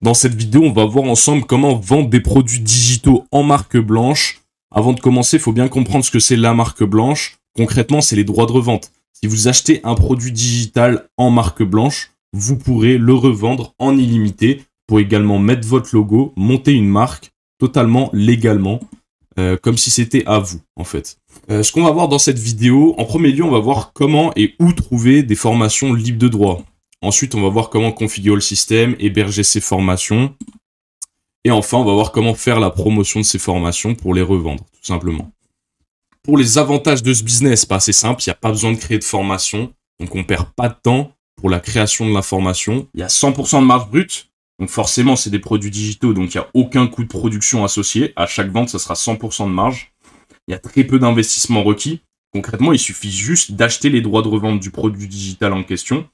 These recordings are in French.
Dans cette vidéo, on va voir ensemble comment vendre des produits digitaux en marque blanche. Avant de commencer, il faut bien comprendre ce que c'est la marque blanche. Concrètement, c'est les droits de revente. Si vous achetez un produit digital en marque blanche, vous pourrez le revendre en illimité. Vous pourrez également mettre votre logo, monter une marque totalement légalement, comme si c'était à vous, en fait. Ce qu'on va voir dans cette vidéo, en premier lieu, on va voir comment et où trouver des formations libres de droit. Ensuite, on va voir comment configurer le système, héberger ces formations. Et enfin, on va voir comment faire la promotion de ces formations pour les revendre, tout simplement. Pour les avantages de ce business, c'est simple, il n'y a pas besoin de créer de formation. Donc, on ne perd pas de temps pour la création de la formation. Il y a 100% de marge brute. Donc, forcément, c'est des produits digitaux, donc il n'y a aucun coût de production associé. À chaque vente, ça sera 100% de marge. Il y a très peu d'investissement requis. Concrètement, il suffit juste d'acheter les droits de revente du produit digital en question.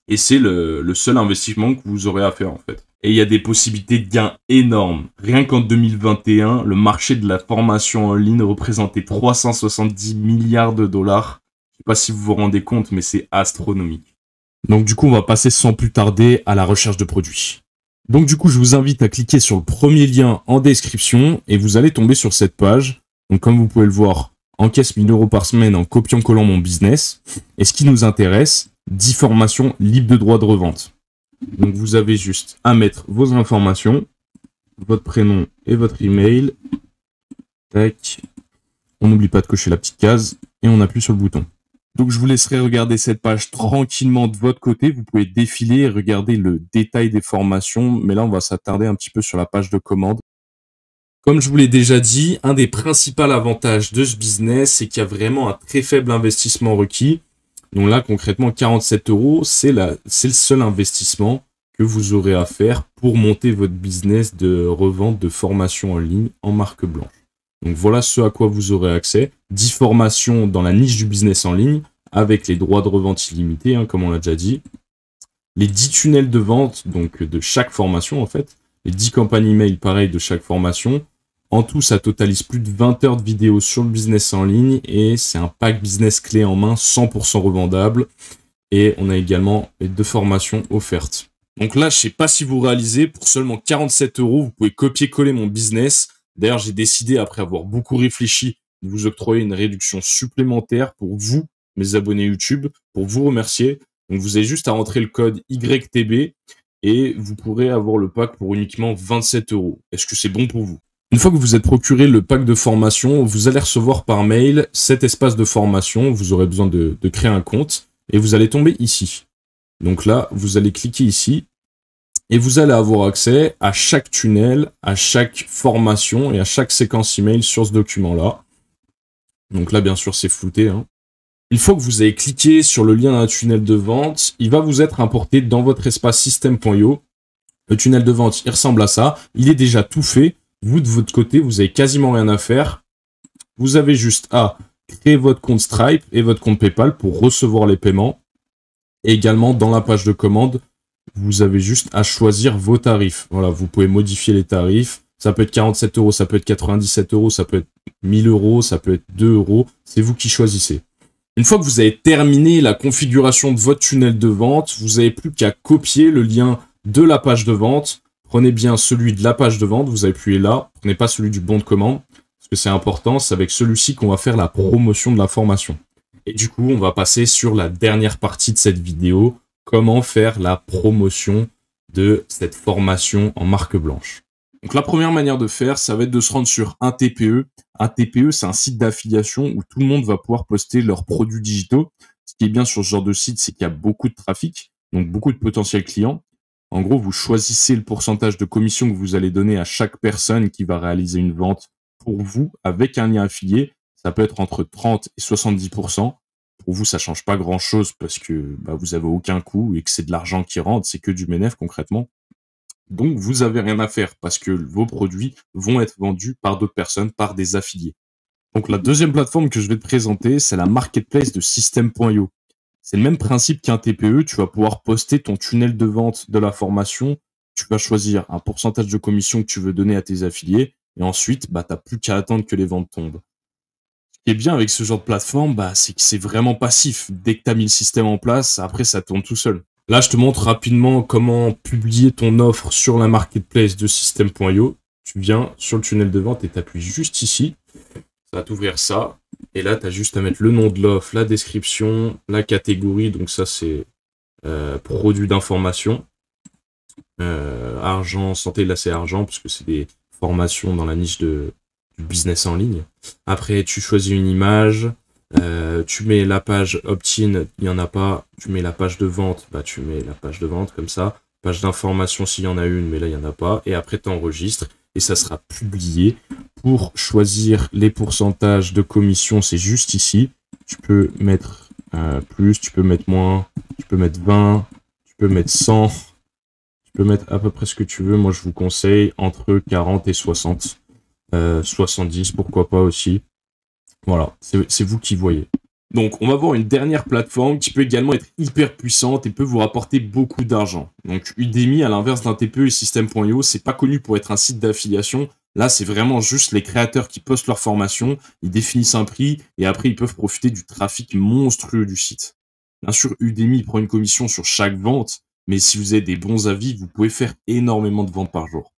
Et c'est le seul investissement que vous aurez à faire, en fait. Et il y a des possibilités de gains énormes. Rien qu'en 2021, le marché de la formation en ligne représentait 370 milliards de dollars. Je sais pas si vous vous rendez compte, mais c'est astronomique. Donc du coup, on va passer sans plus tarder à la recherche de produits. Donc du coup, je vous invite à cliquer sur le premier lien en description et vous allez tomber sur cette page. Donc comme vous pouvez le voir, encaisse 1000 € par semaine en copiant-collant mon business. Et ce qui nous intéresse, 10 formations libres de droits de revente. Donc vous avez juste à mettre vos informations, votre prénom et votre email. Tac. On n'oublie pas de cocher la petite case et on appuie sur le bouton. Donc je vous laisserai regarder cette page tranquillement de votre côté. Vous pouvez défiler et regarder le détail des formations. Mais là, on va s'attarder un petit peu sur la page de commande. Comme je vous l'ai déjà dit, un des principaux avantages de ce business, c'est qu'il y a vraiment un très faible investissement requis. Donc là, concrètement, 47 €, c'est le seul investissement que vous aurez à faire pour monter votre business de revente de formation en ligne en marque blanche. Donc voilà ce à quoi vous aurez accès. 10 formations dans la niche du business en ligne avec les droits de revente illimités, comme on l'a déjà dit. Les 10 tunnels de vente donc de chaque formation en fait. Les 10 campagnes email pareil de chaque formation. En tout, ça totalise plus de 20 heures de vidéos sur le business en ligne et c'est un pack business clé en main 100% revendable. Et on a également les 2 formations offertes. Donc là, je sais pas si vous réalisez, pour seulement 47 €, vous pouvez copier-coller mon business. D'ailleurs, j'ai décidé, après avoir beaucoup réfléchi, de vous octroyer une réduction supplémentaire pour vous, mes abonnés YouTube, pour vous remercier. Donc vous avez juste à rentrer le code YTB et vous pourrez avoir le pack pour uniquement 27 €. Est-ce que c'est bon pour vous ? Une fois que vous êtes procuré le pack de formation, vous allez recevoir par mail cet espace de formation. Vous aurez besoin de créer un compte et vous allez tomber ici. Donc là, vous allez cliquer ici et vous allez avoir accès à chaque tunnel, à chaque formation et à chaque séquence email sur ce document-là. Donc là, bien sûr, c'est flouté. Une fois que vous avez cliqué sur le lien d'un tunnel de vente, il va vous être importé dans votre espace system.io. Le tunnel de vente, il ressemble à ça. Il est déjà tout fait. Vous, de votre côté, vous avez quasiment rien à faire. Vous avez juste à créer votre compte Stripe et votre compte PayPal pour recevoir les paiements. Et également, dans la page de commande, vous avez juste à choisir vos tarifs. Voilà, vous pouvez modifier les tarifs. Ça peut être 47 €, ça peut être 97 €, ça peut être 1000 €, ça peut être 2 €. C'est vous qui choisissez. Une fois que vous avez terminé la configuration de votre tunnel de vente, vous n'avez plus qu'à copier le lien de la page de vente. Prenez bien celui de la page de vente, vous appuyez là, prenez pas celui du bon de commande, parce que c'est important, c'est avec celui-ci qu'on va faire la promotion de la formation. Et du coup, on va passer sur la dernière partie de cette vidéo, comment faire la promotion de cette formation en marque blanche. Donc la première manière de faire, ça va être de se rendre sur un TPE. Un TPE, c'est un site d'affiliation où tout le monde va pouvoir poster leurs produits digitaux. Ce qui est bien sur ce genre de site, c'est qu'il y a beaucoup de trafic, donc beaucoup de potentiels clients. En gros, vous choisissez le pourcentage de commission que vous allez donner à chaque personne qui va réaliser une vente pour vous avec un lien affilié. Ça peut être entre 30 et 70%. Pour vous, ça change pas grand-chose parce que vous avez aucun coût et que c'est de l'argent qui rentre, c'est que du bénéfice concrètement. Donc, vous avez rien à faire parce que vos produits vont être vendus par d'autres personnes, par des affiliés. Donc, la deuxième plateforme que je vais te présenter, c'est la marketplace de System.io. C'est le même principe qu'un TPE, tu vas pouvoir poster ton tunnel de vente de la formation, tu vas choisir un pourcentage de commission que tu veux donner à tes affiliés, et ensuite, tu n'as plus qu'à attendre que les ventes tombent. Ce qui est bien avec ce genre de plateforme, c'est que c'est vraiment passif. Dès que tu as mis le système en place, après, ça tourne tout seul. Là, je te montre rapidement comment publier ton offre sur la marketplace de System.io. Tu viens sur le tunnel de vente et tu appuies juste ici. Ça va t'ouvrir ça. Et là, tu as juste à mettre le nom de l'offre, la description, la catégorie. Donc ça, c'est produit d'information. Argent, santé, là, c'est argent, parce que c'est des formations dans la niche du business en ligne. Après, tu choisis une image. Tu mets la page opt-in, il n'y en a pas. Tu mets la page de vente, bah tu mets la page de vente comme ça. Page d'information s'il y en a une, mais là il n'y en a pas. Et après tu enregistres et ça sera publié. Pour choisir les pourcentages de commission, c'est juste ici. Tu peux mettre plus, tu peux mettre moins, tu peux mettre 20, tu peux mettre 100, tu peux mettre à peu près ce que tu veux. Moi je vous conseille entre 40 et 60. 70, pourquoi pas aussi. Voilà, c'est vous qui voyez. Donc, on va voir une dernière plateforme qui peut également être hyper puissante et peut vous rapporter beaucoup d'argent. Donc, Udemy, à l'inverse d'un TPE et System.io, c'est pas connu pour être un site d'affiliation. Là, c'est vraiment juste les créateurs qui postent leur formation, ils définissent un prix et après, ils peuvent profiter du trafic monstrueux du site. Bien sûr, Udemy prend une commission sur chaque vente, mais si vous avez des bons avis, vous pouvez faire énormément de ventes par jour.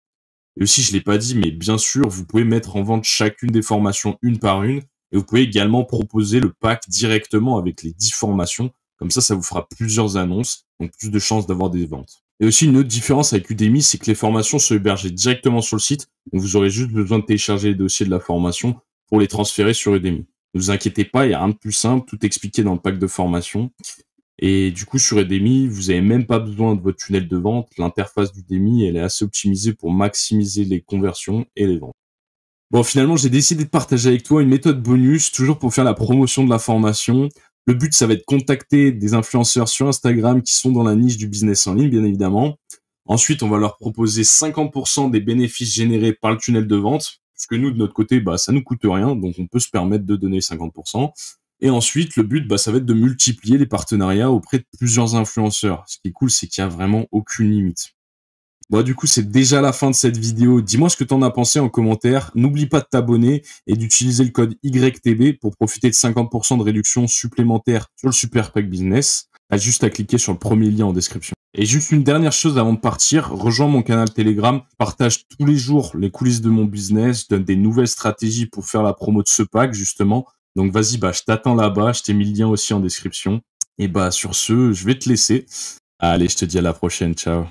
Et aussi, je l'ai pas dit, mais bien sûr, vous pouvez mettre en vente chacune des formations une par une. Et vous pouvez également proposer le pack directement avec les 10 formations. Comme ça vous fera plusieurs annonces, donc plus de chances d'avoir des ventes. Et aussi, une autre différence avec Udemy, c'est que les formations sont hébergées directement sur le site. Donc vous aurez juste besoin de télécharger les dossiers de la formation pour les transférer sur Udemy. Ne vous inquiétez pas, il n'y a rien de plus simple, tout expliqué dans le pack de formation. Et du coup, sur Udemy, vous n'avez même pas besoin de votre tunnel de vente. L'interface d'Udemy, elle est assez optimisée pour maximiser les conversions et les ventes. Bon, finalement, j'ai décidé de partager avec toi une méthode bonus, toujours pour faire la promotion de la formation. Le but, ça va être de contacter des influenceurs sur Instagram qui sont dans la niche du business en ligne, bien évidemment. Ensuite, on va leur proposer 50% des bénéfices générés par le tunnel de vente, parce que nous, de notre côté, bah, ça nous coûte rien, donc on peut se permettre de donner 50%. Et ensuite, le but, bah, ça va être de multiplier les partenariats auprès de plusieurs influenceurs. Ce qui est cool, c'est qu'il n'y a vraiment aucune limite. Bon, du coup, c'est déjà la fin de cette vidéo. Dis-moi ce que t'en as pensé en commentaire. N'oublie pas de t'abonner et d'utiliser le code YTB pour profiter de 50% de réduction supplémentaire sur le Super Pack Business. T'as juste à cliquer sur le premier lien en description. Et juste une dernière chose avant de partir, rejoins mon canal Telegram, partage tous les jours les coulisses de mon business, donne des nouvelles stratégies pour faire la promo de ce pack, justement. Donc vas-y, bah, je t'attends là-bas, je t'ai mis le lien aussi en description. Et bah, sur ce, je vais te laisser. Allez, je te dis à la prochaine, ciao.